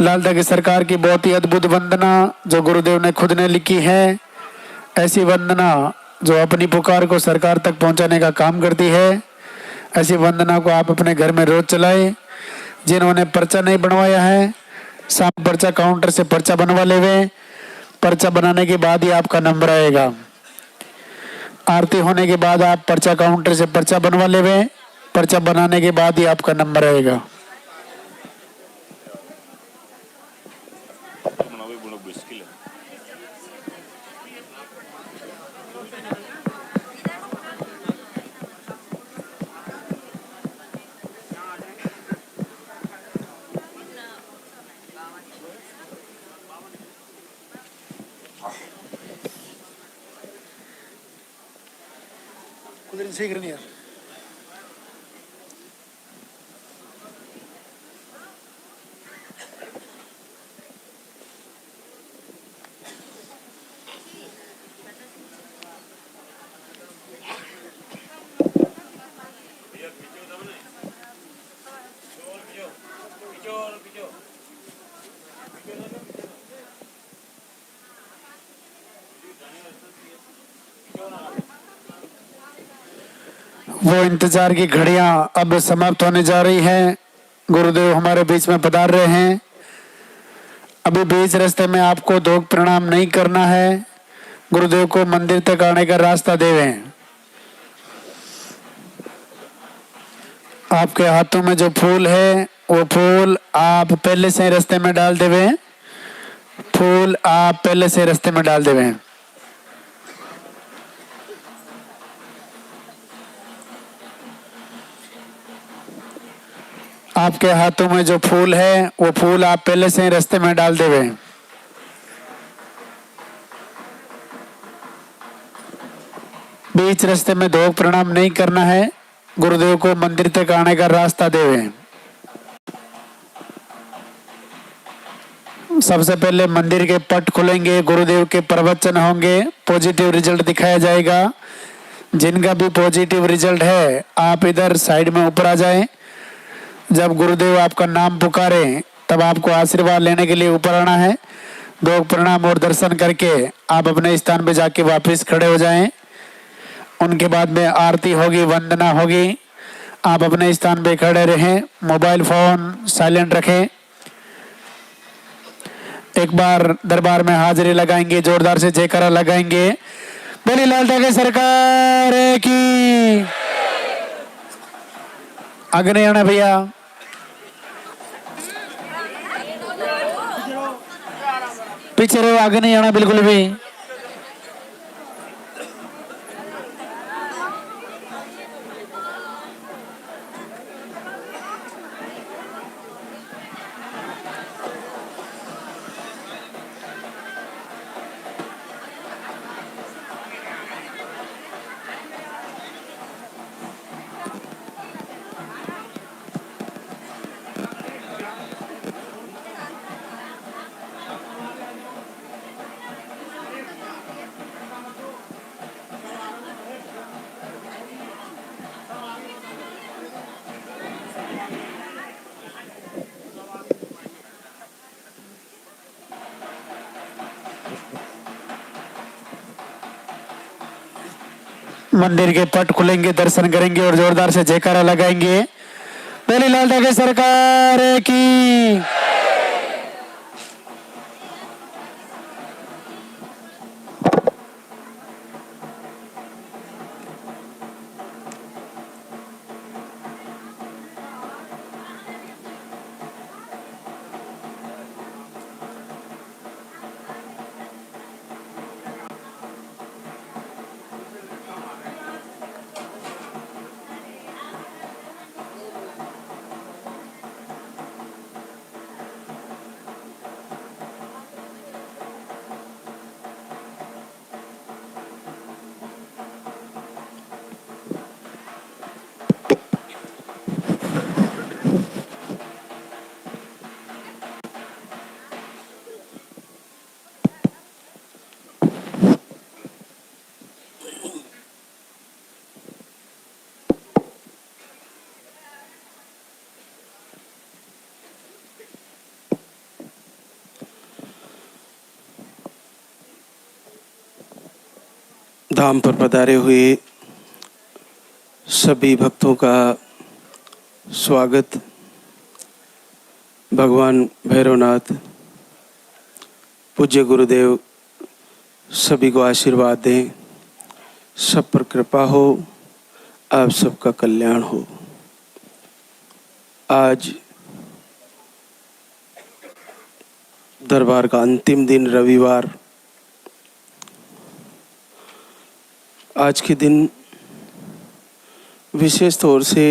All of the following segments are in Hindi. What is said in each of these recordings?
लालता की सरकार की बहुत ही अद्भुत वंदना जो गुरुदेव ने खुद ने लिखी है। ऐसी वंदना जो अपनी पुकार को सरकार तक पहुंचाने का काम करती है। ऐसी वंदना को आप अपने घर में रोज चलाएं। जिन्होंने पर्चा नहीं बनवाया है, साम पर्चा काउंटर से पर्चा बनवा लेवे। पर्चा बनाने के बाद ही आपका नंबर आएगा। आरती होने के बाद आप पर्चा काउंटर से पर्चा बनवा लेवे। पर्चा बनाने के बाद ही आपका नंबर आएगा। सीख रही है। वो इंतजार की घड़ियां अब समाप्त होने जा रही हैं। गुरुदेव हमारे बीच में पधार रहे हैं। अभी बीच रास्ते में आपको धोख प्रणाम नहीं करना है। गुरुदेव को मंदिर तक आने का रास्ता देवें। आपके हाथों में जो फूल है वो फूल आप पहले से रास्ते में डाल देवें। फूल आप पहले से रास्ते में डाल देवें। आपके हाथों में जो फूल है वो फूल आप पहले से रास्ते में डाल देवे। बीच रास्ते में धोख प्रणाम नहीं करना है। गुरुदेव को मंदिर तक आने का रास्ता देवे। सबसे पहले मंदिर के पट खुलेंगे, गुरुदेव के प्रवचन होंगे, पॉजिटिव रिजल्ट दिखाया जाएगा। जिनका भी पॉजिटिव रिजल्ट है आप इधर साइड में ऊपर आ जाएं। जब गुरुदेव आपका नाम पुकारे तब आपको आशीर्वाद लेने के लिए ऊपर आना है। दो प्रणाम और दर्शन करके आप अपने स्थान पे जाके वापस खड़े हो जाएं। उनके बाद में आरती होगी, वंदना होगी। आप अपने स्थान पे खड़े रहें, मोबाइल फोन साइलेंट रखें। एक बार दरबार में हाजिरी लगाएंगे, जोरदार से जयकारा लगाएंगे। बोली लालता की सरकार की। आगे नहीं आना भैया। पीछे रहो, आगे नहीं आना बिल्कुल भी। मंदिर के पट खुलेंगे, दर्शन करेंगे और जोरदार से जयकारा लगाएंगे। बोली लालता की सरकार की। धाम पर पधारे हुए सभी भक्तों का स्वागत। भगवान भैरवनाथ पूज्य गुरुदेव सभी को आशीर्वाद दें, सब पर कृपा हो, आप सबका कल्याण हो। आज दरबार का अंतिम दिन रविवार। आज के दिन विशेष तौर से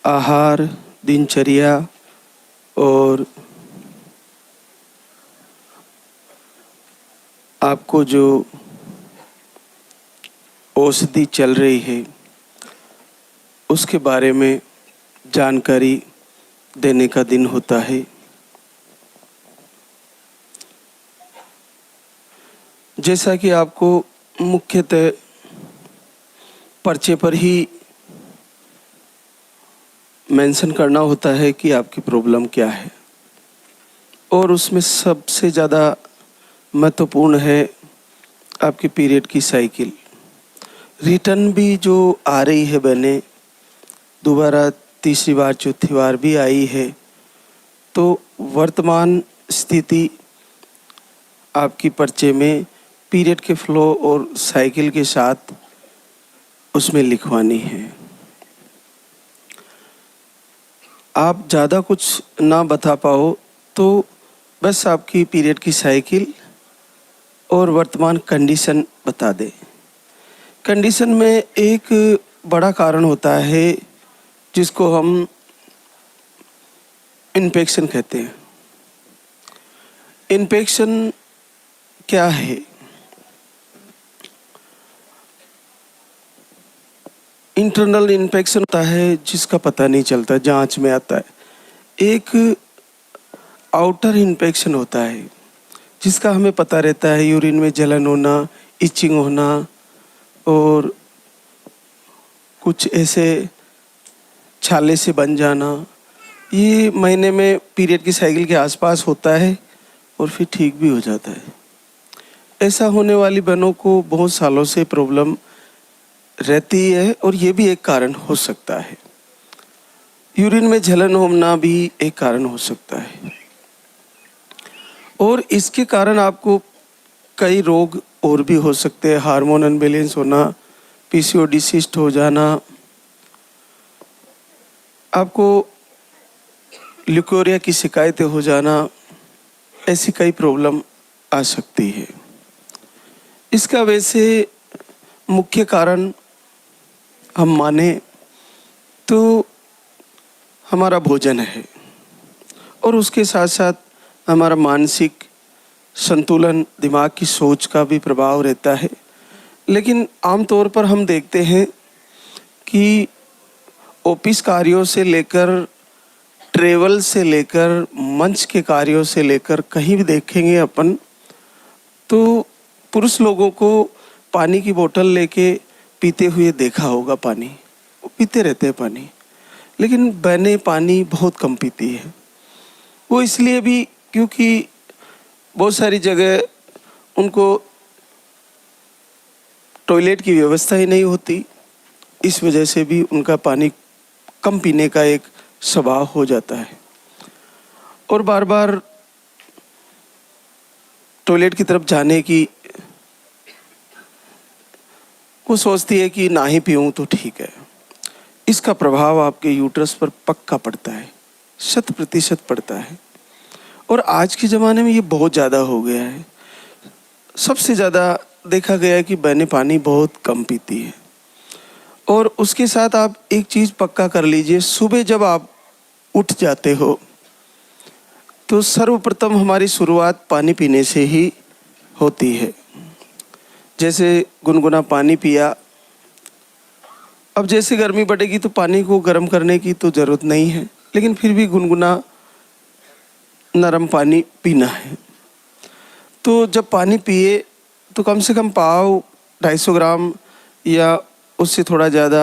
आहार, दिनचर्या और आपको जो औषधि चल रही है उसके बारे में जानकारी देने का दिन होता है। जैसा कि आपको मुख्यतः पर्चे पर ही मेंशन करना होता है कि आपकी प्रॉब्लम क्या है, और उसमें सबसे ज़्यादा महत्वपूर्ण है आपके पीरियड की साइकिल। रिटर्न भी जो आ रही है बहने, दोबारा तीसरी बार चौथी बार भी आई है, तो वर्तमान स्थिति आपकी पर्चे में पीरियड के फ्लो और साइकिल के साथ उसमें लिखवानी है। आप ज़्यादा कुछ ना बता पाओ तो बस आपकी पीरियड की साइकिल और वर्तमान कंडीशन बता दे। कंडीशन में एक बड़ा कारण होता है जिसको हम इन्फेक्शन कहते हैं। इन्फेक्शन क्या है? इंटरनल इन्फेक्शन होता है जिसका पता नहीं चलता, जांच में आता है। एक आउटर इन्फेक्शन होता है जिसका हमें पता रहता है, यूरिन में जलन होना, इचिंग होना और कुछ ऐसे छाले से बन जाना। ये महीने में पीरियड की साइकिल के आसपास होता है और फिर ठीक भी हो जाता है। ऐसा होने वाली बहनों को बहुत सालों से प्रॉब्लम रहती है और ये भी एक कारण हो सकता है। यूरिन में जलन होना भी एक कारण हो सकता है, और इसके कारण आपको कई रोग और भी हो सकते हैं। हार्मोन अनबैलेंस होना, पीसीओडी सिस्ट हो जाना, आपको ल्यूकोरिया की शिकायतें हो जाना, ऐसी कई प्रॉब्लम आ सकती है। इसका वैसे मुख्य कारण हम माने तो हमारा भोजन है, और उसके साथ साथ हमारा मानसिक संतुलन, दिमाग की सोच का भी प्रभाव रहता है। लेकिन आमतौर पर हम देखते हैं कि ऑफिस कार्यों से लेकर, ट्रेवल से लेकर, मंच के कार्यों से लेकर, कहीं भी देखेंगे अपन तो पुरुष लोगों को पानी की बोतल लेके पीते हुए देखा होगा। पानी वो पीते रहते हैं पानी, लेकिन बहनें पानी बहुत कम पीती है। वो इसलिए भी क्योंकि बहुत सारी जगह उनको टॉयलेट की व्यवस्था ही नहीं होती, इस वजह से भी उनका पानी कम पीने का एक स्वभाव हो जाता है, और बार बार टॉयलेट की तरफ जाने की वो सोचती है कि ना ही पीऊँ तो ठीक है। इसका प्रभाव आपके यूट्रस पर पक्का पड़ता है, 100% पड़ता है, और आज के ज़माने में ये बहुत ज़्यादा हो गया है। सबसे ज़्यादा देखा गया है कि बहनें पानी बहुत कम पीती है। और उसके साथ आप एक चीज़ पक्का कर लीजिए, सुबह जब आप उठ जाते हो तो सर्वप्रथम हमारी शुरुआत पानी पीने से ही होती है। जैसे गुनगुना पानी पिया। अब जैसे गर्मी बढ़ेगी तो पानी को गर्म करने की तो ज़रूरत नहीं है, लेकिन फिर भी गुनगुना नरम पानी पीना है। तो जब पानी पिए तो कम से कम पाव 250 ग्राम या उससे थोड़ा ज़्यादा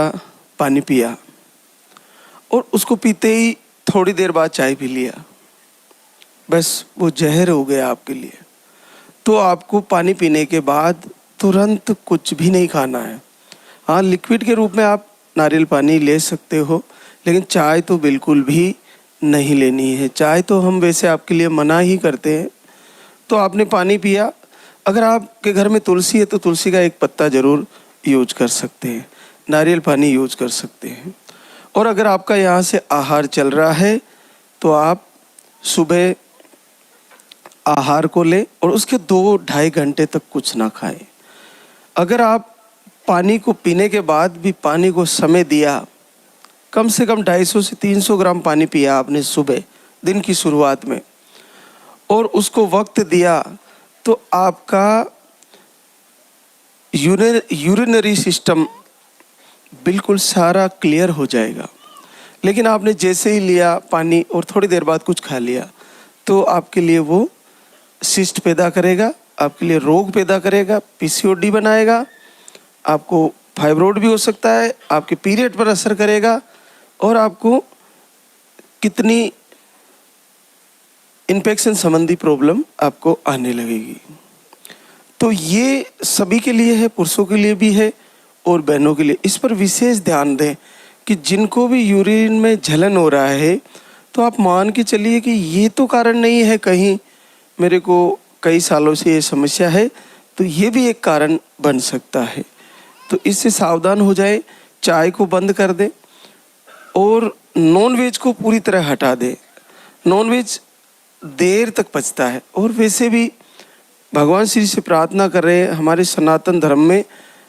पानी पिया, और उसको पीते ही थोड़ी देर बाद चाय पी लिया, बस वो जहर हो गया आपके लिए। तो आपको पानी पीने के बाद तुरंत कुछ भी नहीं खाना है। हाँ, लिक्विड के रूप में आप नारियल पानी ले सकते हो, लेकिन चाय तो बिल्कुल भी नहीं लेनी है। चाय तो हम वैसे आपके लिए मना ही करते हैं। तो आपने पानी पिया, अगर आपके घर में तुलसी है तो तुलसी का एक पत्ता ज़रूर यूज कर सकते हैं, नारियल पानी यूज कर सकते हैं। और अगर आपका यहाँ से आहार चल रहा है तो आप सुबह आहार को लें और उसके 2-2.5 घंटे तक कुछ ना खाएं। अगर आप पानी को पीने के बाद भी पानी को समय दिया, कम से कम 250 से 300 ग्राम पानी पिया आपने सुबह दिन की शुरुआत में, और उसको वक्त दिया, तो आपका यूरिनरी सिस्टम बिल्कुल सारा क्लियर हो जाएगा। लेकिन आपने जैसे ही लिया पानी और थोड़ी देर बाद कुछ खा लिया, तो आपके लिए वो सिस्ट पैदा करेगा, आपके लिए रोग पैदा करेगा, पीसीओडी बनाएगा, आपको फाइब्रोइड भी हो सकता है, आपके पीरियड पर असर करेगा, और आपको कितनी इन्फेक्शन संबंधी प्रॉब्लम आपको आने लगेगी। तो ये सभी के लिए है, पुरुषों के लिए भी है और बहनों के लिए। इस पर विशेष ध्यान दें कि जिनको भी यूरिन में जलन हो रहा है, तो आप मान के चलिए कि ये तो कारण नहीं है कहीं मेरे को कई सालों से ये समस्या है, तो ये भी एक कारण बन सकता है। तो इससे सावधान हो जाए, चाय को बंद कर दें और नॉनवेज को पूरी तरह हटा दें। नॉनवेज देर तक पचता है, और वैसे भी भगवान श्री से प्रार्थना कर रहे हैं, हमारे सनातन धर्म में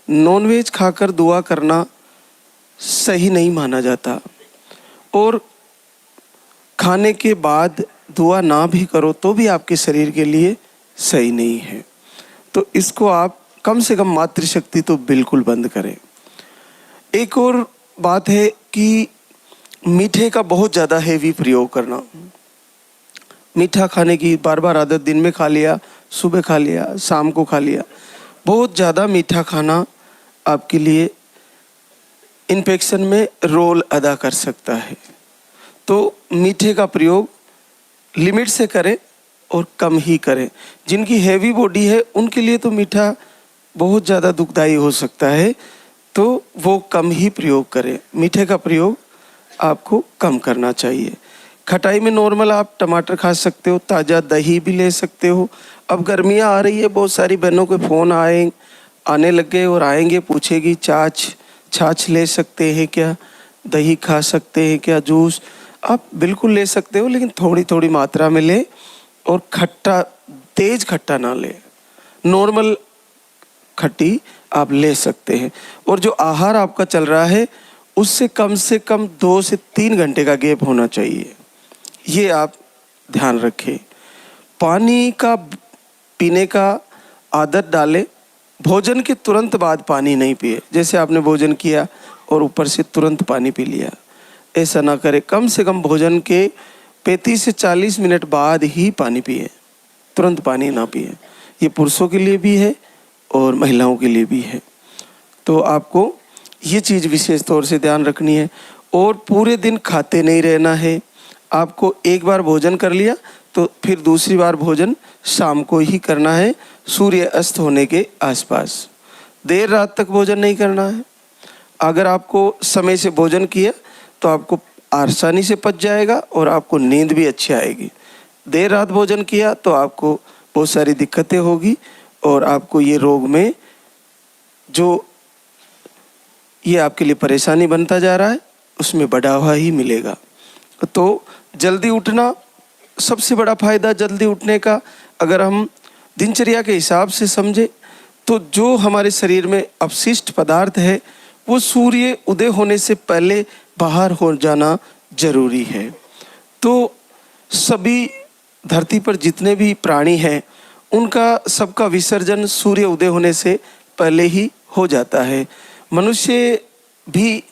नॉनवेज खाकर दुआ करना सही नहीं माना जाता, और खाने के बाद दुआ ना भी करो तो भी आपके शरीर के लिए सही नहीं है। तो इसको आप कम से कम मातृशक्ति तो बिल्कुल बंद करें। एक और बात है कि मीठे का बहुत ज़्यादा हेवी प्रयोग करना, मीठा खाने की बार बार आदत, दिन में खा लिया, सुबह खा लिया, शाम को खा लिया, बहुत ज़्यादा मीठा खाना आपके लिए इन्फेक्शन में रोल अदा कर सकता है। तो मीठे का प्रयोग लिमिट से करें और कम ही करें। जिनकी हैवी बॉडी है उनके लिए तो मीठा बहुत ज़्यादा दुखदाई हो सकता है, तो वो कम ही प्रयोग करें। मीठे का प्रयोग आपको कम करना चाहिए। खटाई में नॉर्मल आप टमाटर खा सकते हो, ताज़ा दही भी ले सकते हो। अब गर्मियाँ आ रही है, बहुत सारी बहनों के फ़ोन आने लग गए और आएंगे, पूछेगी छाछ ले सकते हैं क्या, दही खा सकते हैं क्या, जूस आप बिल्कुल ले सकते हो, लेकिन थोड़ी थोड़ी मात्रा में ले, और खट्टा, तेज खट्टा ना ले, नॉर्मल खट्टी आप ले सकते हैं। और जो आहार आपका चल रहा है उससे कम से कम 2 से 3 घंटे का गैप होना चाहिए, ये आप ध्यान रखें। पानी का पीने का आदत डालें, भोजन के तुरंत बाद पानी नहीं पिए। जैसे आपने भोजन किया और ऊपर से तुरंत पानी पी लिया, ऐसा ना करें। कम से कम भोजन के 35 से 40 मिनट बाद ही पानी पिए, तुरंत पानी ना पिए। ये पुरुषों के लिए भी है और महिलाओं के लिए भी है। तो आपको ये चीज़ विशेष तौर से ध्यान रखनी है। और पूरे दिन खाते नहीं रहना है। आपको एक बार भोजन कर लिया तो फिर दूसरी बार भोजन शाम को ही करना है, सूर्य अस्त होने के आसपास। देर रात तक भोजन नहीं करना है। अगर आपको समय से भोजन किया तो आपको आसानी से पच जाएगा और आपको नींद भी अच्छी आएगी। देर रात भोजन किया तो आपको बहुत सारी दिक्कतें होगी और आपको ये रोग में जो ये आपके लिए परेशानी बनता जा रहा है उसमें बढ़ावा ही मिलेगा। तो जल्दी उठना, सबसे बड़ा फायदा जल्दी उठने का अगर हम दिनचर्या के हिसाब से समझे तो जो हमारे शरीर में अपशिष्ट पदार्थ है वो सूर्य उदय होने से पहले बाहर हो जाना जरूरी है। तो सभी धरती पर जितने भी प्राणी हैं उनका सबका विसर्जन सूर्य उदय होने से पहले ही हो जाता है। मनुष्य भी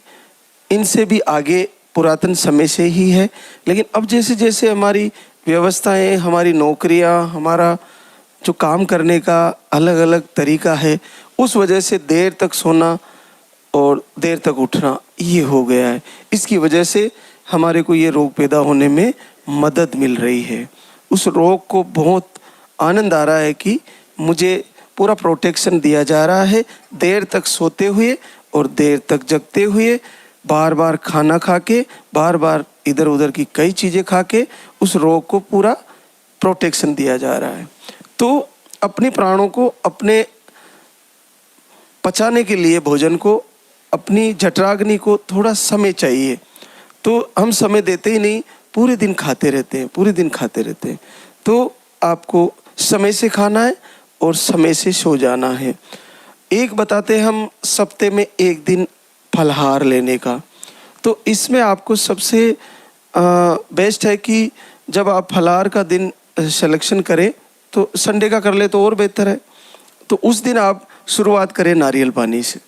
इनसे भी आगे पुरातन समय से ही है, लेकिन अब जैसे जैसे हमारी व्यवस्थाएं, हमारी नौकरियां, हमारा जो काम करने का अलग अलग तरीका है, उस वजह से देर तक सोना और देर तक उठना ये हो गया है। इसकी वजह से हमारे को ये रोग पैदा होने में मदद मिल रही है। उस रोग को बहुत आनंद आ रहा है कि मुझे पूरा प्रोटेक्शन दिया जा रहा है, देर तक सोते हुए और देर तक जगते हुए, बार बार खाना खा के, बार बार इधर उधर की कई चीज़ें खा के उस रोग को पूरा प्रोटेक्शन दिया जा रहा है। तो अपने प्राणों को अपने पचाने के लिए भोजन को, अपनी जठराग्नि को थोड़ा समय चाहिए। तो हम समय देते ही नहीं, पूरे दिन खाते रहते हैं, पूरे दिन खाते रहते हैं। तो आपको समय से खाना है और समय से सो जाना है। एक बताते हैं हम सप्ते में एक दिन फलाहार लेने का। तो इसमें आपको सबसे बेस्ट है कि जब आप फलाहार का दिन सिलेक्शन करें तो संडे का कर ले तो और बेहतर है। तो उस दिन आप शुरुआत करें नारियल पानी से।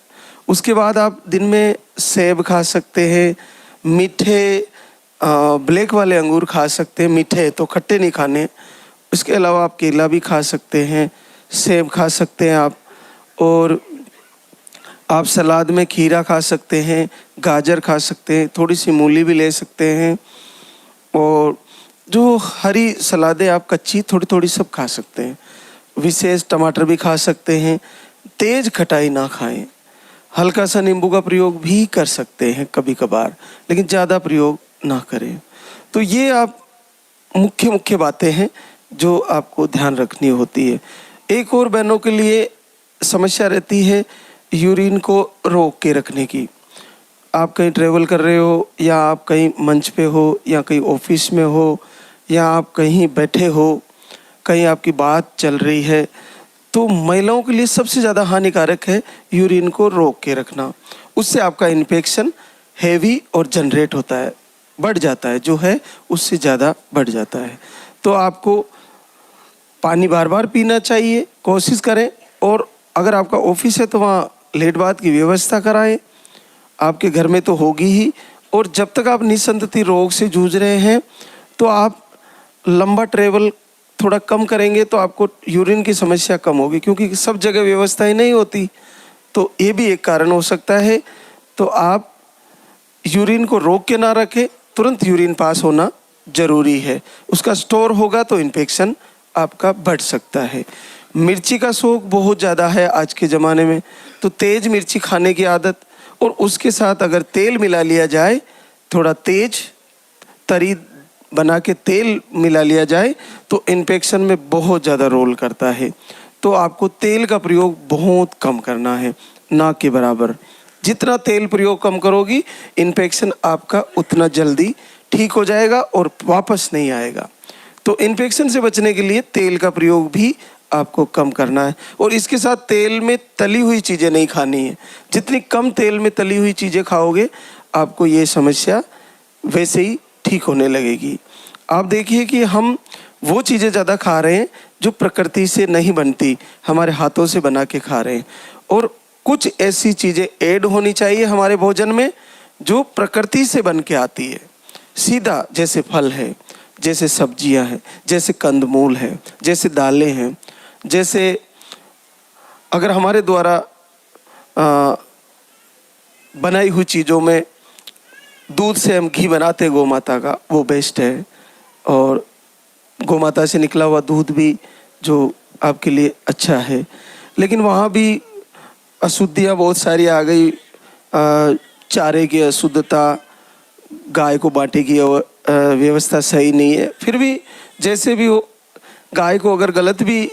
उसके बाद आप दिन में सेब खा सकते हैं, मीठे ब्लैक वाले अंगूर खा सकते हैं, मीठे तो खट्टे नहीं खाने। इसके अलावा आप केला भी खा सकते हैं, सेब खा सकते हैं आप, और आप सलाद में खीरा खा सकते हैं, गाजर खा सकते हैं, थोड़ी सी मूली भी ले सकते हैं, और जो हरी सलादें आप कच्ची थोड़ी थोड़ी सब खा सकते हैं। विशेष टमाटर भी खा सकते हैं। तेज खटाई ना खाएं, हल्का सा नींबू का प्रयोग भी कर सकते हैं कभी कभार, लेकिन ज़्यादा प्रयोग ना करें। तो ये आप मुख्य बातें हैं जो आपको ध्यान रखनी होती है। एक और बहनों के लिए समस्या रहती है यूरिन को रोक के रखने की। आप कहीं ट्रेवल कर रहे हो, या आप कहीं मंच पे हो, या कहीं ऑफिस में हो, या आप कहीं बैठे हो, कहीं आपकी बात चल रही है, तो महिलाओं के लिए सबसे ज़्यादा हानिकारक है यूरिन को रोक के रखना। उससे आपका इन्फेक्शन हैवी और जनरेट होता है, बढ़ जाता है, जो है उससे ज़्यादा बढ़ जाता है। तो आपको पानी बार बार पीना चाहिए, कोशिश करें। और अगर आपका ऑफिस है तो वहाँ लेट बात की व्यवस्था कराएं, आपके घर में तो होगी ही। और जब तक आप निसंतति रोग से जूझ रहे हैं तो आप लंबा ट्रेवल थोड़ा कम करेंगे तो आपको यूरिन की समस्या कम होगी, क्योंकि सब जगह व्यवस्थाएं नहीं होती। तो ये भी एक कारण हो सकता है। तो आप यूरिन को रोक के ना रखें, तुरंत यूरिन पास होना जरूरी है। उसका स्टोर होगा तो इन्फेक्शन आपका बढ़ सकता है। मिर्ची का शौक बहुत ज़्यादा है आज के ज़माने में, तो तेज़ मिर्ची खाने की आदत, और उसके साथ अगर तेल मिला लिया जाए, थोड़ा तेज तरी बना के तेल मिला लिया जाए, तो इन्फेक्शन में बहुत ज़्यादा रोल करता है। तो आपको तेल का प्रयोग बहुत कम करना है, ना के बराबर। जितना तेल प्रयोग कम करोगी, इन्फेक्शन आपका उतना जल्दी ठीक हो जाएगा और वापस नहीं आएगा। तो इन्फेक्शन से बचने के लिए तेल का प्रयोग भी आपको कम करना है। और इसके साथ तेल में तली हुई चीज़ें नहीं खानी है। जितनी कम तेल में तली हुई चीज़ें खाओगे, आपको ये समस्या वैसे ही ठीक होने लगेगी। आप देखिए कि हम वो चीज़ें ज़्यादा खा रहे हैं जो प्रकृति से नहीं बनती, हमारे हाथों से बना के खा रहे हैं। और कुछ ऐसी चीज़ें ऐड होनी चाहिए हमारे भोजन में जो प्रकृति से बन के आती है सीधा, जैसे फल है, जैसे सब्जियां हैं, जैसे कंदमूल है, जैसे दालें हैं। जैसे अगर हमारे द्वारा बनाई हुई चीज़ों में दूध से हम घी बनाते हैं गौ माता का, वो बेस्ट है। और गौ माता से निकला हुआ दूध भी जो आपके लिए अच्छा है। लेकिन वहाँ भी अशुद्धियाँ बहुत सारी आ गई। चारे की अशुद्धता, गाय को बांटे की व्यवस्था सही नहीं है। फिर भी जैसे भी हो, गाय को अगर गलत भी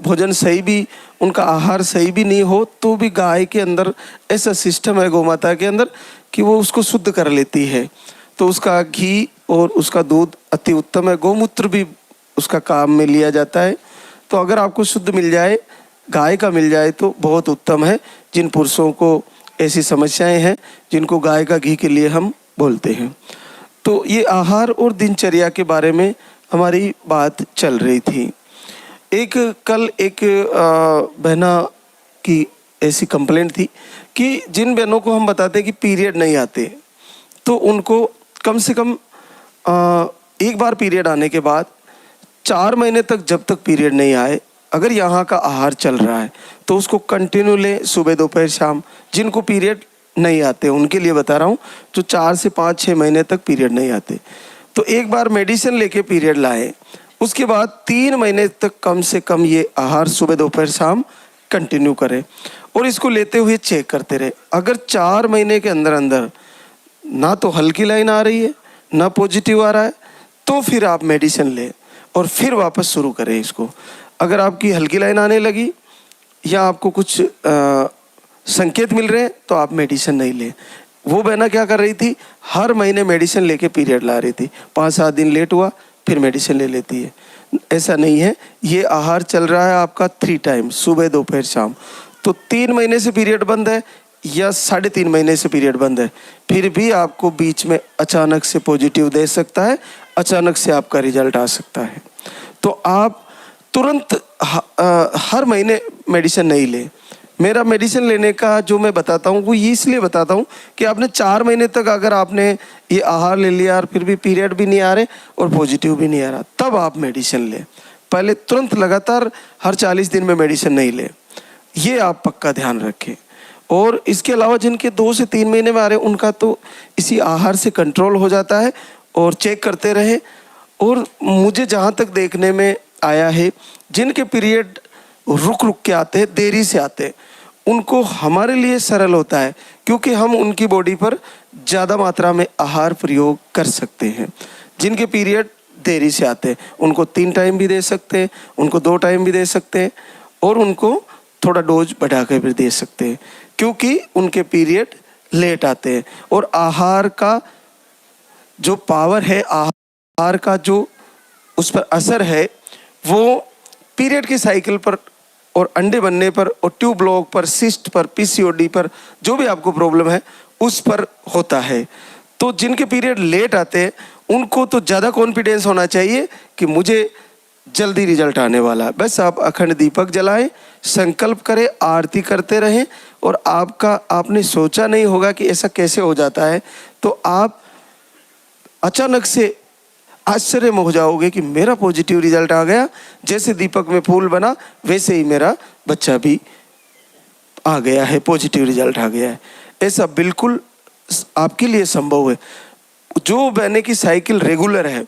भोजन सही भी, उनका आहार सही भी नहीं हो, तो भी गाय के अंदर ऐसा सिस्टम है गौ माता के अंदर कि वो उसको शुद्ध कर लेती है। तो उसका घी और उसका दूध अति उत्तम है। गौमूत्र भी उसका काम में लिया जाता है। तो अगर आपको शुद्ध मिल जाए, गाय का मिल जाए तो बहुत उत्तम है। जिन पुरुषों को ऐसी समस्याएं हैं जिनको गाय का घी के लिए हम बोलते हैं। तो ये आहार और दिनचर्या के बारे में हमारी बात चल रही थी। कल एक बहना की ऐसी कंप्लेंट थी कि जिन बहनों को हम बताते कि पीरियड नहीं आते, तो उनको कम से कम एक बार पीरियड आने के बाद 4 महीने तक, जब तक पीरियड नहीं आए, अगर यहाँ का आहार चल रहा है तो उसको कंटिन्यू लें, सुबह दोपहर शाम। जिनको पीरियड नहीं आते उनके लिए बता रहा हूँ, जो 4 से 5-6 महीने तक पीरियड नहीं आते, तो एक बार मेडिसिन लेके पीरियड लाएं। उसके बाद 3 महीने तक कम से कम ये आहार सुबह दोपहर शाम कंटिन्यू करें और इसको लेते हुए चेक करते रहे। अगर 4 महीने के अंदर अंदर ना तो हल्की लाइन आ रही है ना पॉजिटिव आ रहा है तो फिर आप मेडिसिन लें और फिर वापस शुरू करें इसको। अगर आपकी हल्की लाइन आने लगी या आपको कुछ संकेत मिल रहे हैं तो आप मेडिसिन नहीं लें। वो बहना क्या कर रही थी, हर महीने मेडिसिन लेके पीरियड ला रही थी, 5-7 दिन लेट हुआ फिर मेडिसिन ले लेती है। ऐसा नहीं है, ये आहार चल रहा है आपका 3 टाइम सुबह दोपहर शाम। तो 3 महीने से पीरियड बंद है या 3.5 महीने से पीरियड बंद है, फिर भी आपको बीच में अचानक से पॉजिटिव दे सकता है, अचानक से आपका रिजल्ट आ सकता है। तो आप तुरंत हर महीने मेडिसिन नहीं लें। मेरा मेडिसिन लेने का जो मैं बताता हूँ वो ये इसलिए बताता हूँ कि आपने 4 महीने तक अगर आपने ये आहार ले लिया और फिर भी पीरियड भी नहीं आ रहे और पॉजिटिव भी नहीं आ रहा, तब आप मेडिसिन लें। पहले तुरंत लगातार हर 40 दिन में मेडिसिन नहीं लें, ये आप पक्का ध्यान रखें। और इसके अलावा जिनके 2 से 3 महीने में आ रहे हैं उनका तो इसी आहार से कंट्रोल हो जाता है और चेक करते रहे। और मुझे जहाँ तक देखने में आया है, जिनके पीरियड रुक रुक के आते हैं, देरी से आते हैं, उनको हमारे लिए सरल होता है क्योंकि हम उनकी बॉडी पर ज़्यादा मात्रा में आहार प्रयोग कर सकते हैं। जिनके पीरियड देरी से आते हैं उनको 3 टाइम भी दे सकते हैं, उनको 2 टाइम भी दे सकते हैं और उनको थोड़ा डोज बढ़ा कर भी दे सकते हैं क्योंकि उनके पीरियड लेट आते हैं। और आहार का जो पावर है, आहार का जो उस पर असर है, वो पीरियड की साइकिल पर और अंडे बनने पर और ट्यूब ब्लॉक पर, सिस्ट पर, पीसीओडी पर, जो भी आपको प्रॉब्लम है उस पर होता है। तो जिनके पीरियड लेट आते हैं उनको तो ज़्यादा कॉन्फिडेंस होना चाहिए कि मुझे जल्दी रिजल्ट आने वाला है। बस आप अखंड दीपक जलाएं, संकल्प करें, आरती करते रहें और आपने सोचा नहीं होगा कि ऐसा कैसे हो जाता है, तो आप अचानक से आश्चर्य में हो जाओगे कि मेरा पॉजिटिव रिजल्ट आ गया। जैसे दीपक में फूल बना वैसे ही मेरा बच्चा भी आ गया है, पॉजिटिव रिजल्ट आ गया है। ऐसा बिल्कुल आपके लिए संभव है। जो बहने की साइकिल रेगुलर है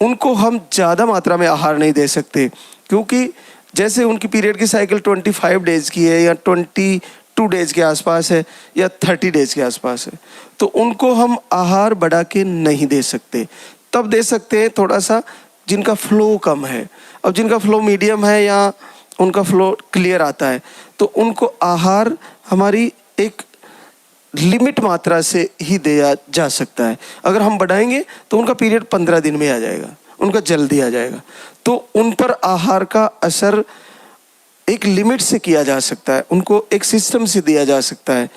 उनको हम ज़्यादा मात्रा में आहार नहीं दे सकते क्योंकि जैसे उनकी पीरियड की साइकिल 25 डेज की है या 22 डेज के आसपास है या 30 डेज के आसपास है, तो उनको हम आहार बढ़ा के नहीं दे सकते। तब दे सकते हैं थोड़ा सा जिनका फ्लो कम है। अब जिनका फ्लो मीडियम है या उनका फ्लो क्लियर आता है तो उनको आहार हमारी एक लिमिट मात्रा से ही दिया जा सकता है। अगर हम बढ़ाएंगे तो उनका पीरियड 15 दिन में आ जाएगा, उनका जल्दी आ जाएगा। तो उन पर आहार का असर एक लिमिट से किया जा सकता है, उनको एक सिस्टम से दिया जा सकता है।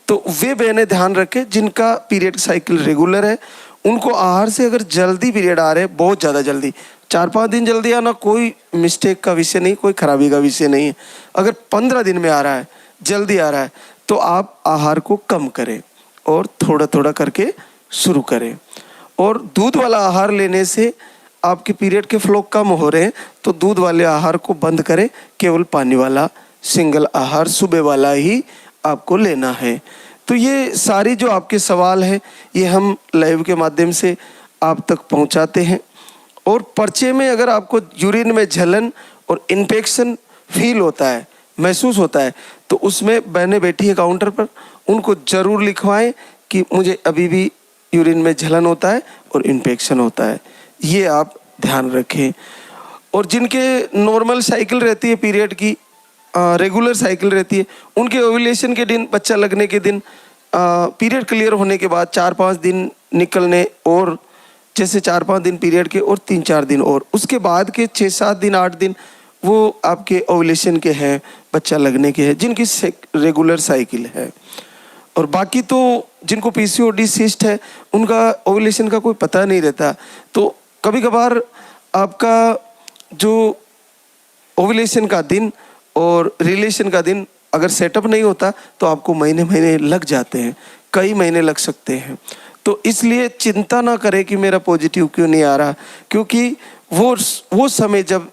तो वे बहनें ध्यान रखें जिनका पीरियड साइकिल रेगुलर है, उनको आहार से अगर जल्दी पीरियड आ रहे हैं, बहुत ज़्यादा जल्दी, 4-5 दिन जल्दी आना कोई मिस्टेक का विषय नहीं, कोई खराबी का विषय नहीं है। अगर 15 दिन में आ रहा है, जल्दी आ रहा है, तो आप आहार को कम करें और थोड़ा थोड़ा करके शुरू करें। और दूध वाला आहार लेने से आपके पीरियड के फ्लो कम हो रहे हैं तो दूध वाले आहार को बंद करें, केवल पानी वाला सिंगल आहार सुबह वाला ही आपको लेना है। तो ये सारी जो आपके सवाल हैं ये हम लाइव के माध्यम से आप तक पहुंचाते हैं। और पर्चे में अगर आपको यूरिन में जलन और इन्फेक्शन फील होता है, महसूस होता है, तो उसमें बहनें बैठी है काउंटर पर, उनको ज़रूर लिखवाएं कि मुझे अभी भी यूरिन में जलन होता है और इन्फेक्शन होता है। ये आप ध्यान रखें। और जिनके नॉर्मल साइकिल रहती है पीरियड की, रेगुलर साइकिल रहती है, उनके ओव्यूलेशन के दिन, बच्चा लगने के दिन, पीरियड क्लियर होने के बाद 4-5 दिन निकलने और जैसे 4-5 दिन पीरियड के और 3-4 दिन और उसके बाद के 6-7 दिन 8 दिन वो आपके ओव्यूलेशन के हैं, बच्चा लगने के हैं, जिनकी रेगुलर साइकिल है। और बाकी तो जिनको पीसीओडी सिस्ट है उनका ओव्यूलेशन का कोई पता नहीं रहता। तो कभी कभार आपका जो ओव्यूलेशन का दिन और रिलेशन का दिन अगर सेटअप नहीं होता तो आपको महीने लग जाते हैं, कई महीने लग सकते हैं। तो इसलिए चिंता ना करें कि मेरा पॉजिटिव क्यों नहीं आ रहा, क्योंकि वो समय जब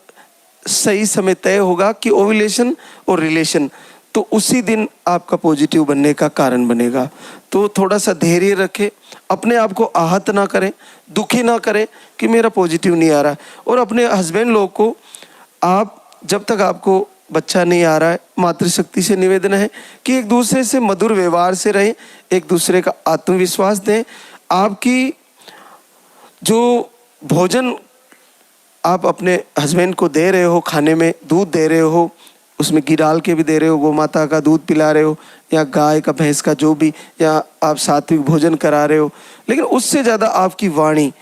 सही समय तय होगा कि ओव्यूलेशन और रिलेशन तो उसी दिन आपका पॉजिटिव बनने का कारण बनेगा। तो थोड़ा सा धैर्य रखें, अपने आप को आहत ना करें, दुखी ना करें कि मेरा पॉजिटिव नहीं आ रहा है। और अपने हस्बैंड लोग को आप जब तक आपको बच्चा नहीं आ रहा है, मातृशक्ति से निवेदन है कि एक दूसरे से मधुर व्यवहार से रहें, एक दूसरे का आत्मविश्वास दें। आपकी जो भोजन आप अपने हस्बैंड को दे रहे हो, खाने में दूध दे रहे हो, उसमें घी डाल के भी दे रहे हो, गौ माता का दूध पिला रहे हो या गाय का, भैंस का, जो भी, या आप सात्विक भोजन करा रहे हो, लेकिन उससे ज़्यादा आपकी वाणी,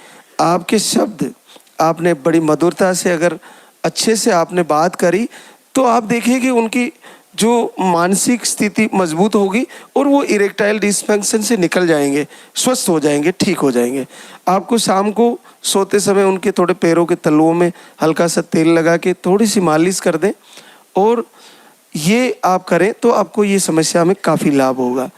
आपके शब्द, आपने बड़ी मधुरता से अगर अच्छे से आपने बात करी तो आप देखिए कि उनकी जो मानसिक स्थिति मजबूत होगी और वो इरेक्टाइल डिस्फंक्शन से निकल जाएंगे, स्वस्थ हो जाएंगे, ठीक हो जाएंगे। आपको शाम को सोते समय उनके थोड़े पैरों के तलुओं में हल्का सा तेल लगा के थोड़ी सी मालिश कर दें और ये आप करें तो आपको ये समस्या में काफ़ी लाभ होगा।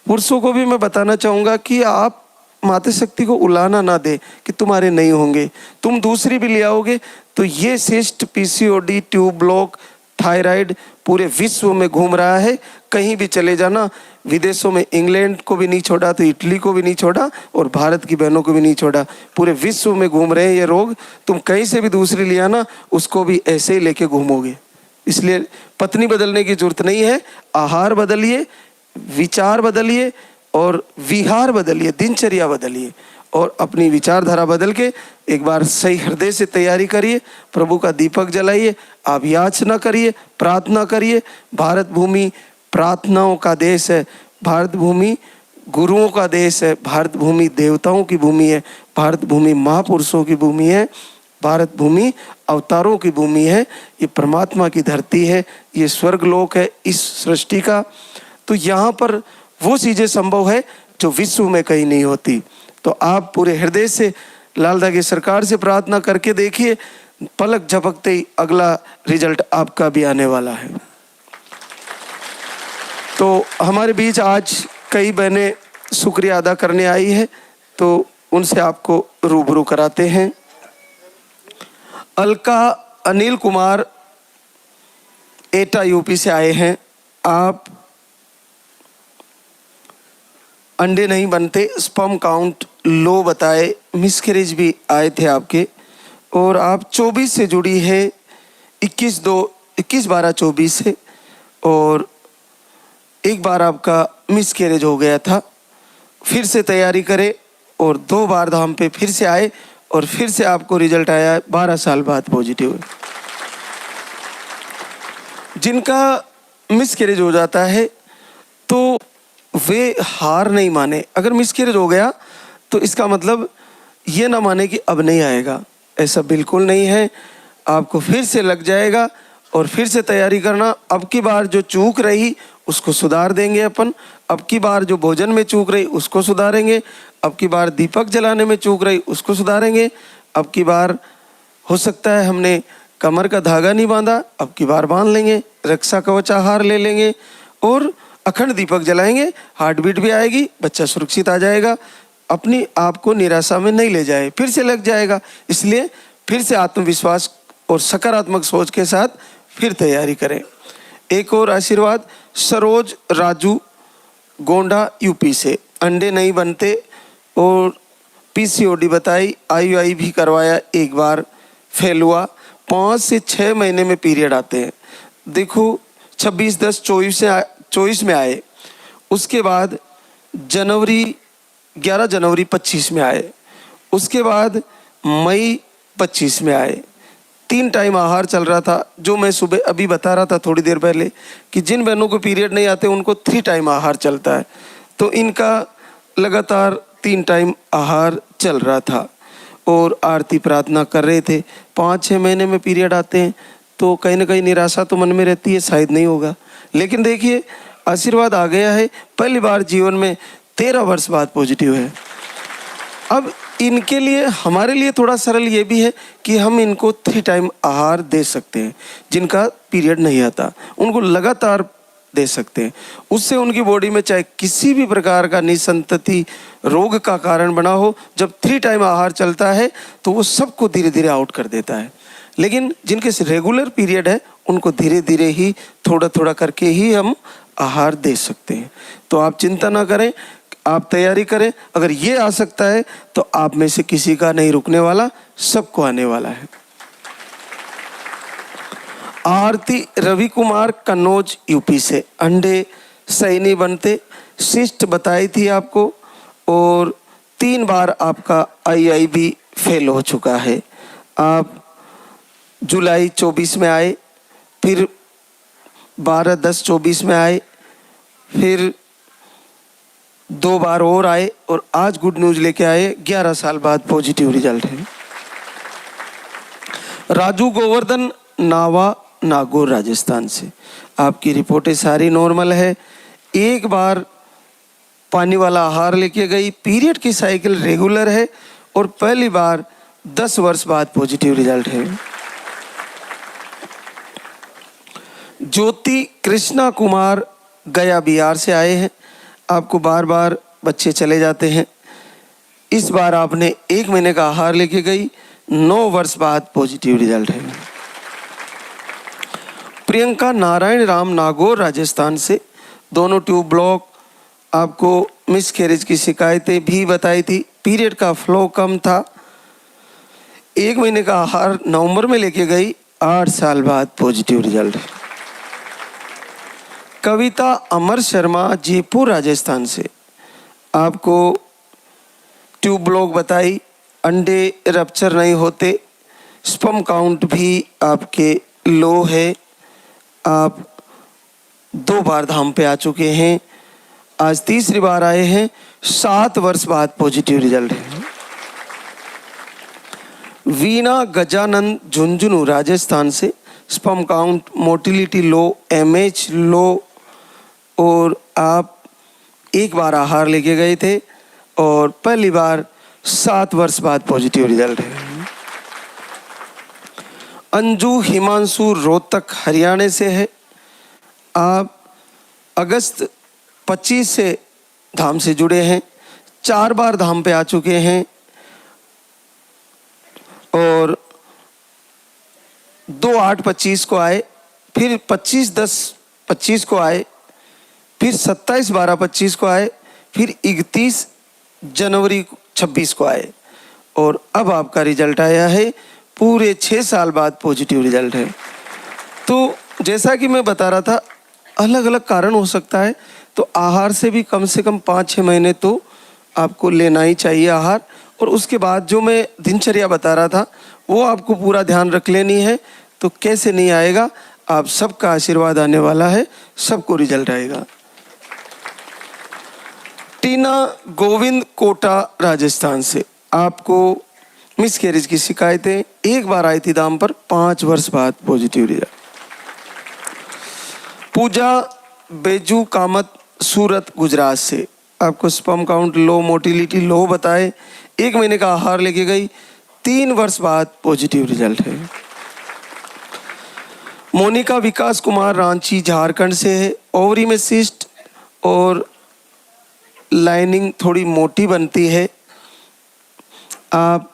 पुरुषों को भी मैं बताना चाहूँगा कि आप मातृशक्ति को उलाना ना दे कि तुम्हारे नहीं होंगे, तुम दूसरी भी ले आओगे तो ये cyst, PCOD, tube block, thyroid पूरे विश्व में घूम रहा है। कहीं भी चले जाना, विदेशों में इंग्लैंड को भी नहीं छोड़ा तो इटली को भी नहीं छोड़ा और भारत की बहनों को भी नहीं छोड़ा, पूरे विश्व में घूम रहे हैं ये रोग। तुम कहीं से भी दूसरी ले आना, उसको भी ऐसे ही लेके घूमोगे। इसलिए पत्नी बदलने की जरूरत नहीं है, आहार बदलिए, विचार बदलिए और विहार बदलिए, दिनचर्या बदलिए और अपनी विचारधारा बदल के एक बार सही हृदय से तैयारी करिए, प्रभु का दीपक जलाइए, आप याचना करिए, प्रार्थना करिए। भारत भूमि प्रार्थनाओं का देश है, भारत भूमि गुरुओं का देश है, भारत भूमि देवताओं की भूमि है, भारत भूमि महापुरुषों की भूमि है, भारत भूमि अवतारों की भूमि है, ये परमात्मा की धरती है, ये स्वर्गलोक है इस सृष्टि का। तो यहाँ पर वो चीज़ें संभव है जो विश्व में कहीं नहीं होती। तो आप पूरे हृदय से लालदा की सरकार से प्रार्थना करके देखिए, पलक झपकते ही अगला रिजल्ट आपका भी आने वाला है। तो हमारे बीच आज कई बहनें शुक्रिया अदा करने आई है, तो उनसे आपको रूबरू कराते हैं। अलका अनिल कुमार एटा यूपी से आए हैं। आप अंडे नहीं बनते, स्पर्म काउंट लो बताए, मिसकैरेज भी आए थे आपके, और आप 24 से जुड़ी है, 21/12/24 से, और एक बार आपका मिसकैरेज हो गया था। फिर से तैयारी करें और 2 बार धाम पे फिर से आए और फिर से आपको रिजल्ट आया 12 साल बाद पॉजिटिव। जिनका मिसकैरेज हो जाता है तो वे हार नहीं माने। अगर मिसकैरेज हो गया तो इसका मतलब ये ना माने कि अब नहीं आएगा, ऐसा बिल्कुल नहीं है। आपको फिर से लग जाएगा और फिर से तैयारी करना। अब की बार जो चूक रही उसको सुधार देंगे अपन, अब की बार जो भोजन में चूक रही उसको सुधारेंगे, अब की बार दीपक जलाने में चूक रही उसको सुधारेंगे, अब की बार हो सकता है हमने कमर का धागा नहीं बांधा, अब की बार बांध लेंगे, रक्षा कवच आहार ले लेंगे और अखंड दीपक जलाएंगे। हार्ट बीट भी आएगी, बच्चा सुरक्षित आ जाएगा, अपनी आप को निराशा में नहीं ले जाए, फिर से लग जाएगा। इसलिए फिर से आत्मविश्वास और सकारात्मक सोच के साथ फिर तैयारी करें। एक और आशीर्वाद, सरोज राजू गोंडा यूपी से, अंडे नहीं बनते और पीसीओडी बताई, आईयूआई भी करवाया, एक बार फेल हुआ, 5 से 6 महीने में पीरियड आते हैं। देखो 26/10/24 में आए, उसके बाद 11 जनवरी 25 में आए, उसके बाद मई 25 में आए। 3 टाइम आहार चल रहा था, जो मैं सुबह अभी बता रहा था थोड़ी देर पहले कि जिन बहनों को पीरियड नहीं आते उनको 3 टाइम आहार चलता है, तो इनका लगातार 3 टाइम आहार चल रहा था और आरती प्रार्थना कर रहे थे। 5-6 महीने में पीरियड आते हैं तो कहीं ना कहीं निराशा तो मन में रहती है, शायद नहीं होगा, लेकिन देखिए आशीर्वाद आ गया है। पहली बार जीवन में 13 वर्ष बाद पॉजिटिव है। अब इनके लिए, हमारे लिए थोड़ा सरल ये भी है कि हम इनको 3 टाइम आहार दे सकते हैं। जिनका पीरियड नहीं आता उनको लगातार दे सकते हैं, उससे उनकी बॉडी में चाहे किसी भी प्रकार का निसंतति रोग का कारण बना हो, जब 3 टाइम आहार चलता है तो वो सबको धीरे धीरे आउट कर देता है। लेकिन जिनके रेगुलर पीरियड है उनको धीरे धीरे ही थोड़ा थोड़ा करके ही हम आहार दे सकते हैं। तो आप चिंता ना करें, आप तैयारी करें। अगर ये आ सकता है तो आप में से किसी का नहीं रुकने वाला, सबको आने वाला है। आरती रवि कुमार कन्नौज यूपी से, अंडे सही नहीं बनते, सिस्ट बताई थी आपको, और 3 बार आपका IIB फेल हो चुका है। आप जुलाई 24 में आए, फिर 12/10/24 में आए, फिर 2 बार और आए, और आज गुड न्यूज लेके आए, 11 साल बाद पॉजिटिव रिजल्ट है। राजू गोवर्धन नावा नागौर राजस्थान से, आपकी रिपोर्टें सारी नॉर्मल है। एक बार पानी वाला आहार लेके गई, पीरियड की साइकिल रेगुलर है, और पहली बार 10 वर्ष बाद पॉजिटिव रिजल्ट है। ज्योति कृष्णा कुमार गया बिहार से आए हैं। आपको बार बार बच्चे चले जाते हैं, इस बार आपने 1 महीने का आहार लेके गई, 9 वर्ष बाद पॉजिटिव रिजल्ट है। प्रियंका नारायण राम नागौर राजस्थान से, दोनों ट्यूब ब्लॉक, आपको मिसकैरेज की शिकायतें भी बताई थी, पीरियड का फ्लो कम था, 1 महीने का आहार नवंबर में लेके गई, 8 साल बाद पॉजिटिव रिजल्ट है। कविता अमर शर्मा जयपुर राजस्थान से, आपको ट्यूब ब्लॉक बताई, अंडे रप्चर नहीं होते, स्पर्म काउंट भी आपके लो है, आप 2 बार धाम पे आ चुके हैं, आज तीसरी बार आए हैं, 7 वर्ष बाद पॉजिटिव रिजल्ट है। वीणा गजानंद झुंझुनू राजस्थान से, स्पर्म काउंट मोटिलिटी लो, MH लो, और आप 1 बार आहार लेके गए थे, और पहली बार 7 वर्ष बाद पॉजिटिव रिजल्ट है। अंजू हिमांशु रोहतक हरियाणा से है, आप अगस्त 25 से धाम से जुड़े हैं, 4 बार धाम पे आ चुके हैं, और 2/8/25 को आए, फिर 25/10/25 को आए, फिर 27/12/25 को आए, फिर 31 जनवरी 26 को आए, और अब आपका रिजल्ट आया है, पूरे 6 साल बाद पॉजिटिव रिजल्ट है। तो जैसा कि मैं बता रहा था, अलग अलग कारण हो सकता है, तो आहार से भी कम से कम 5-6 महीने तो आपको लेना ही चाहिए आहार, और उसके बाद जो मैं दिनचर्या बता रहा था वो आपको पूरा ध्यान रख लेनी है। तो कैसे नहीं आएगा, आप सबका आशीर्वाद आने वाला है, सबको रिजल्ट आएगा। टीना गोविंद कोटा राजस्थान से, आपको मिसकैरेज की शिकायतें 1 बार आई थी दाम पर, 5 वर्ष बाद पॉजिटिव रिजल्ट। पूजा बेजू कामत सूरत गुजरात से, आपको स्पर्म काउंट लो, मोटिलिटी लो बताए, 1 महीने का आहार लेके गई, 3 वर्ष बाद पॉजिटिव रिजल्ट है। मोनिका विकास कुमार रांची झारखंड से है, ओवरी में सिस्ट और लाइनिंग थोड़ी मोटी बनती है, आप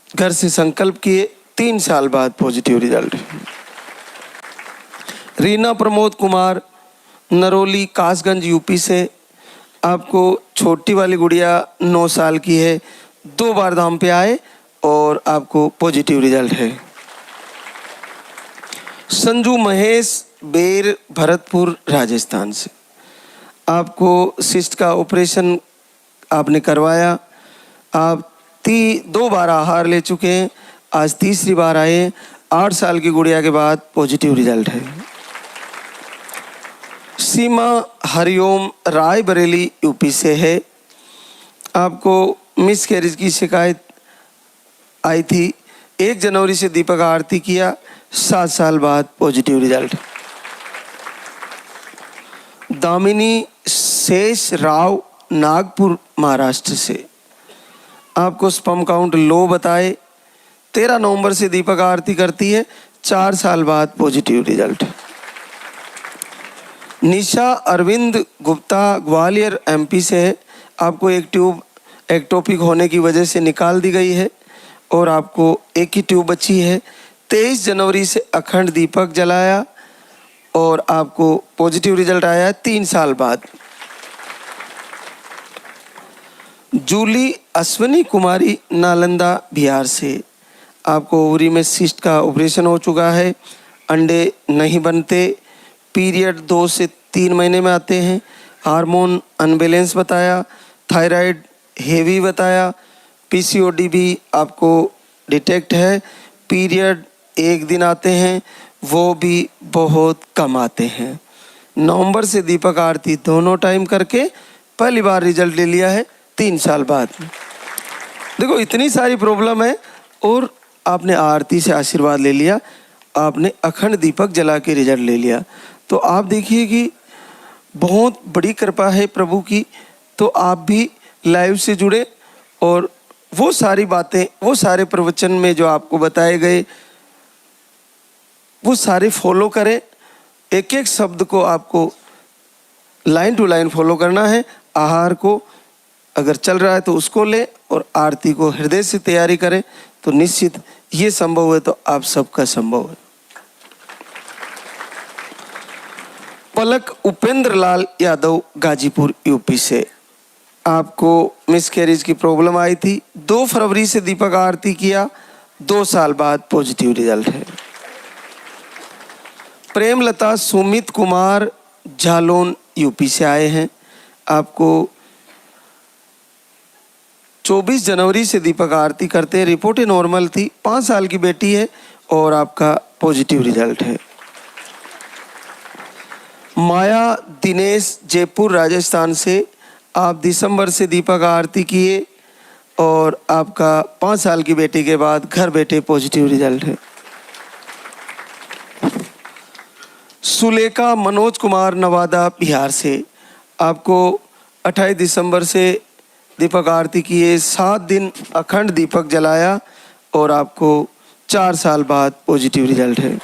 घर से संकल्प किए, 3 साल बाद पॉजिटिव रिजल्ट है। रीना प्रमोद कुमार नरोली कासगंज यूपी से, आपको छोटी वाली गुड़िया 9 साल की है, 2 बार धाम पे आए और आपको पॉजिटिव रिजल्ट है। संजू महेश बेर भरतपुर राजस्थान से, आपको सिस्ट का ऑपरेशन आपने करवाया, आप 2 बार आहार ले चुके हैं, आज तीसरी बार आए, 8 साल की गुड़िया के बाद पॉजिटिव रिजल्ट है। सीमा हरिओम रायबरेली यूपी से है, आपको मिसकैरेज की शिकायत आई थी, 1 जनवरी से दीपक आरती किया, 7 साल बाद पॉजिटिव रिजल्ट। दामिनी शेष राव नागपुर महाराष्ट्र से, आपको स्पर्म काउंट लो बताए, 13 नवंबर से दीपक आरती करती है, 4 साल बाद पॉजिटिव रिजल्ट। निशा अरविंद गुप्ता ग्वालियर MP से है, आपको 1 ट्यूब एक्टोपिक होने की वजह से निकाल दी गई है और आपको एक ही ट्यूब बची है। 23 जनवरी से अखंड दीपक जलाया और आपको पॉजिटिव रिजल्ट आया 3 साल बाद। जूली अश्विनी कुमारी नालंदा बिहार से, आपको ओवरी में सिस्ट का ऑपरेशन हो चुका है, अंडे नहीं बनते, पीरियड 2 से 3 महीने में आते हैं, हार्मोन अनबैलेंस बताया, थायराइड हेवी बताया, पीसीओडी भी आपको डिटेक्ट है, पीरियड 1 दिन आते हैं वो भी बहुत कम आते हैं। नवंबर से दीपक आरती दोनों टाइम करके पहली बार रिजल्ट ले लिया है 3 साल बाद। देखो इतनी सारी प्रॉब्लम है और आपने आरती से आशीर्वाद ले लिया, आपने अखंड दीपक जला के रिजल्ट ले लिया। तो आप देखिए कि बहुत बड़ी कृपा है प्रभु की। तो आप भी लाइव से जुड़े और वो सारी बातें, वो सारे प्रवचन में जो आपको बताए गए वो सारे फॉलो करें। एक एक शब्द को आपको लाइन टू लाइन फॉलो करना है। आहार को अगर चल रहा है तो उसको ले और आरती को हृदय से तैयारी करें तो निश्चित ये संभव है तो आप सबका संभव है। पलक उपेंद्र लाल यादव गाजीपुर यूपी से, आपको मिसकैरेज की प्रॉब्लम आई थी। 2 फरवरी से दीपक आरती किया, 2 साल बाद पॉजिटिव रिजल्ट है। प्रेमलता सुमित कुमार झालोन यूपी से आए हैं, आपको 24 जनवरी से दीपक आरती करते हैं, रिपोर्टें नॉर्मल थी, 5 साल की बेटी है और आपका पॉजिटिव रिजल्ट है। माया दिनेश जयपुर राजस्थान से, आप दिसंबर से दीपक आरती किए और आपका 5 साल की बेटी के बाद घर बैठे पॉजिटिव रिजल्ट है। सुलेखा मनोज कुमार नवादा बिहार से, आपको 28 दिसंबर से दीपक आरती किए, 7 दिन अखंड दीपक जलाया और आपको 4 साल बाद पॉजिटिव रिजल्ट है।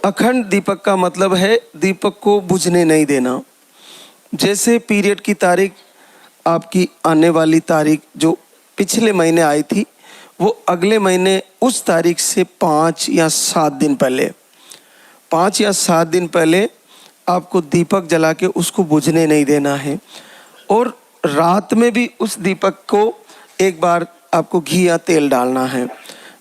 अखंड दीपक का मतलब है दीपक को बुझने नहीं देना। जैसे पीरियड की तारीख आपकी आने वाली तारीख जो पिछले महीने आई थी वो अगले महीने उस तारीख से 5 या 7 दिन पहले, 5 या 7 दिन पहले आपको दीपक जला के उसको बुझने नहीं देना है। और रात में भी उस दीपक को एक बार आपको घी या तेल डालना है।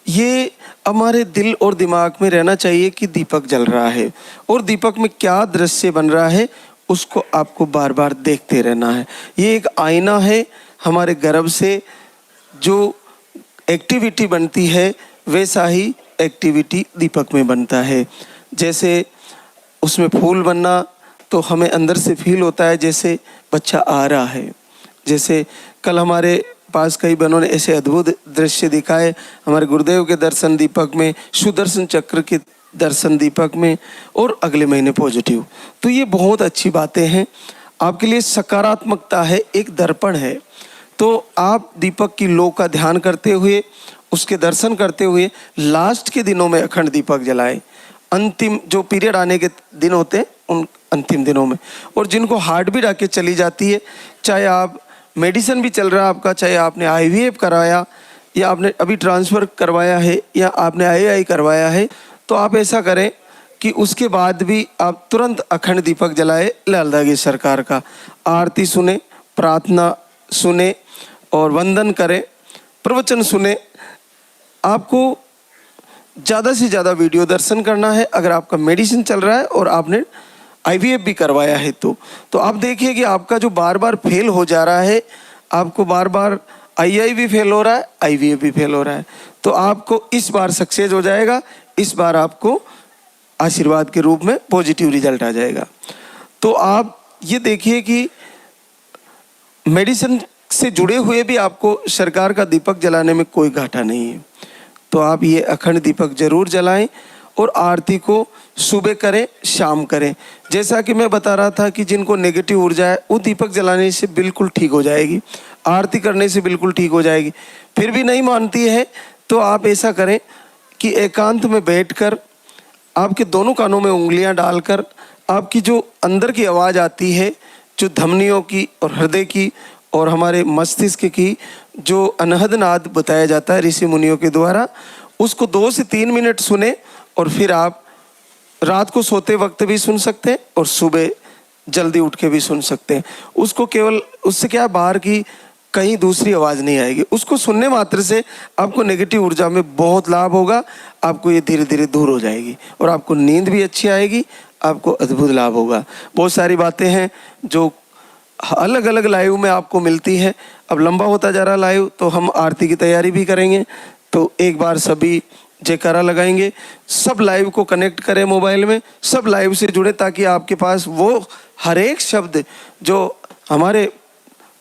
ये हमारे दिल और दिमाग में रहना चाहिए कि दीपक जल रहा है और दीपक में क्या दृश्य बन रहा है उसको आपको बार बार देखते रहना है। ये एक आईना है, हमारे गर्भ से जो एक्टिविटी बनती है वैसा ही एक्टिविटी दीपक में बनता है। जैसे उसमें फूल बनना तो हमें अंदर से फील होता है जैसे बच्चा आ रहा है। जैसे कल हमारे पास कई बहनों ने ऐसे अद्भुत दृश्य दिखाए, हमारे गुरुदेव के दर्शन दीपक में, सुदर्शन चक्र के दर्शन दीपक में और अगले महीने पॉजिटिव। तो ये बहुत अच्छी बातें हैं, आपके लिए सकारात्मकता है, एक दर्पण है। तो आप दीपक की लो का ध्यान करते हुए, उसके दर्शन करते हुए लास्ट के दिनों में अखंड दीपक जलाएं। अंतिम जो पीरियड आने के दिन होते हैं उन अंतिम दिनों में। और जिनको हार्ट बीट आके चली जाती है, चाहे आप मेडिसिन भी चल रहा है आपका, चाहे आपने आईवीएफ कराया या आपने अभी ट्रांसफ़र करवाया है या आपने आईआई करवाया है, तो आप ऐसा करें कि उसके बाद भी आप तुरंत अखंड दीपक जलाए। लालदागी सरकार का आरती सुने, प्रार्थना सुने और वंदन करें, प्रवचन सुने। आपको ज़्यादा से ज़्यादा वीडियो दर्शन करना है। अगर आपका मेडिसिन चल रहा है और आपने आईवीएफ भी करवाया है तो आप देखिए कि आपका जो बार बार फेल हो जा रहा है, आपको बार बार आईआई भी फेल हो रहा है, आईवीएफ भी फेल हो रहा है, तो आपको इस बार सक्सेस हो जाएगा। इस बार आपको आशीर्वाद के रूप में पॉजिटिव रिजल्ट आ जाएगा। तो आप ये देखिए कि मेडिसिन से जुड़े हुए भी आपको सरकार का दीपक जलाने में कोई घाटा नहीं है। तो आप ये अखंड दीपक जरूर जलाएं और आरती को सुबह करें, शाम करें। जैसा कि मैं बता रहा था कि जिनको नेगेटिव ऊर्जा है वो दीपक जलाने से बिल्कुल ठीक हो जाएगी, आरती करने से बिल्कुल ठीक हो जाएगी। फिर भी नहीं मानती है तो आप ऐसा करें कि एकांत में बैठकर आपके दोनों कानों में उंगलियां डालकर आपकी जो अंदर की आवाज़ आती है जो धमनियों की और हृदय की और हमारे मस्तिष्क की जो अनहद नाद बताया जाता है ऋषि मुनियों के द्वारा, उसको 2 से 3 मिनट सुने और फिर आप रात को सोते वक्त भी सुन सकते हैं और सुबह जल्दी उठ के भी सुन सकते हैं। उसको केवल उससे क्या बाहर की कहीं दूसरी आवाज़ नहीं आएगी। उसको सुनने मात्र से आपको नेगेटिव ऊर्जा में बहुत लाभ होगा। आपको ये धीरे धीरे दूर हो जाएगी और आपको नींद भी अच्छी आएगी, आपको अद्भुत लाभ होगा। बहुत सारी बातें हैं जो अलग अलग लाइव में आपको मिलती है। अब लंबा होता जा रहा लाइव, तो हम आरती की तैयारी भी करेंगे। तो एक बार सभी जयकारा लगाएंगे, सब लाइव को कनेक्ट करें मोबाइल में, सब लाइव से जुड़े, ताकि आपके पास वो हर एक शब्द जो हमारे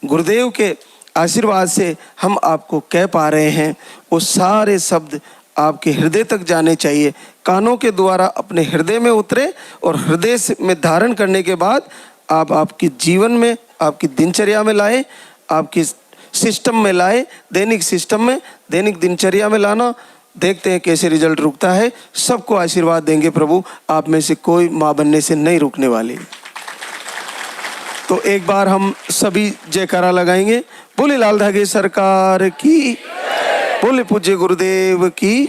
गुरुदेव के आशीर्वाद से हम आपको कह पा रहे हैं, वो सारे शब्द आपके हृदय तक जाने चाहिए। कानों के द्वारा अपने हृदय में उतरे और हृदय में धारण करने के बाद आप आपके जीवन में, आपकी दिनचर्या में लाए, आपकी सिस्टम में लाए, दैनिक सिस्टम में, दैनिक दिनचर्या में लाना। देखते हैं कैसे रिजल्ट रुकता है। सबको आशीर्वाद देंगे प्रभु। आप में से कोई माँ बनने से नहीं रुकने वाली। तो एक बार हम सभी जयकारा लगाएंगे। बोले लाल धागे सरकार की, बोले पूज्य गुरुदेव की।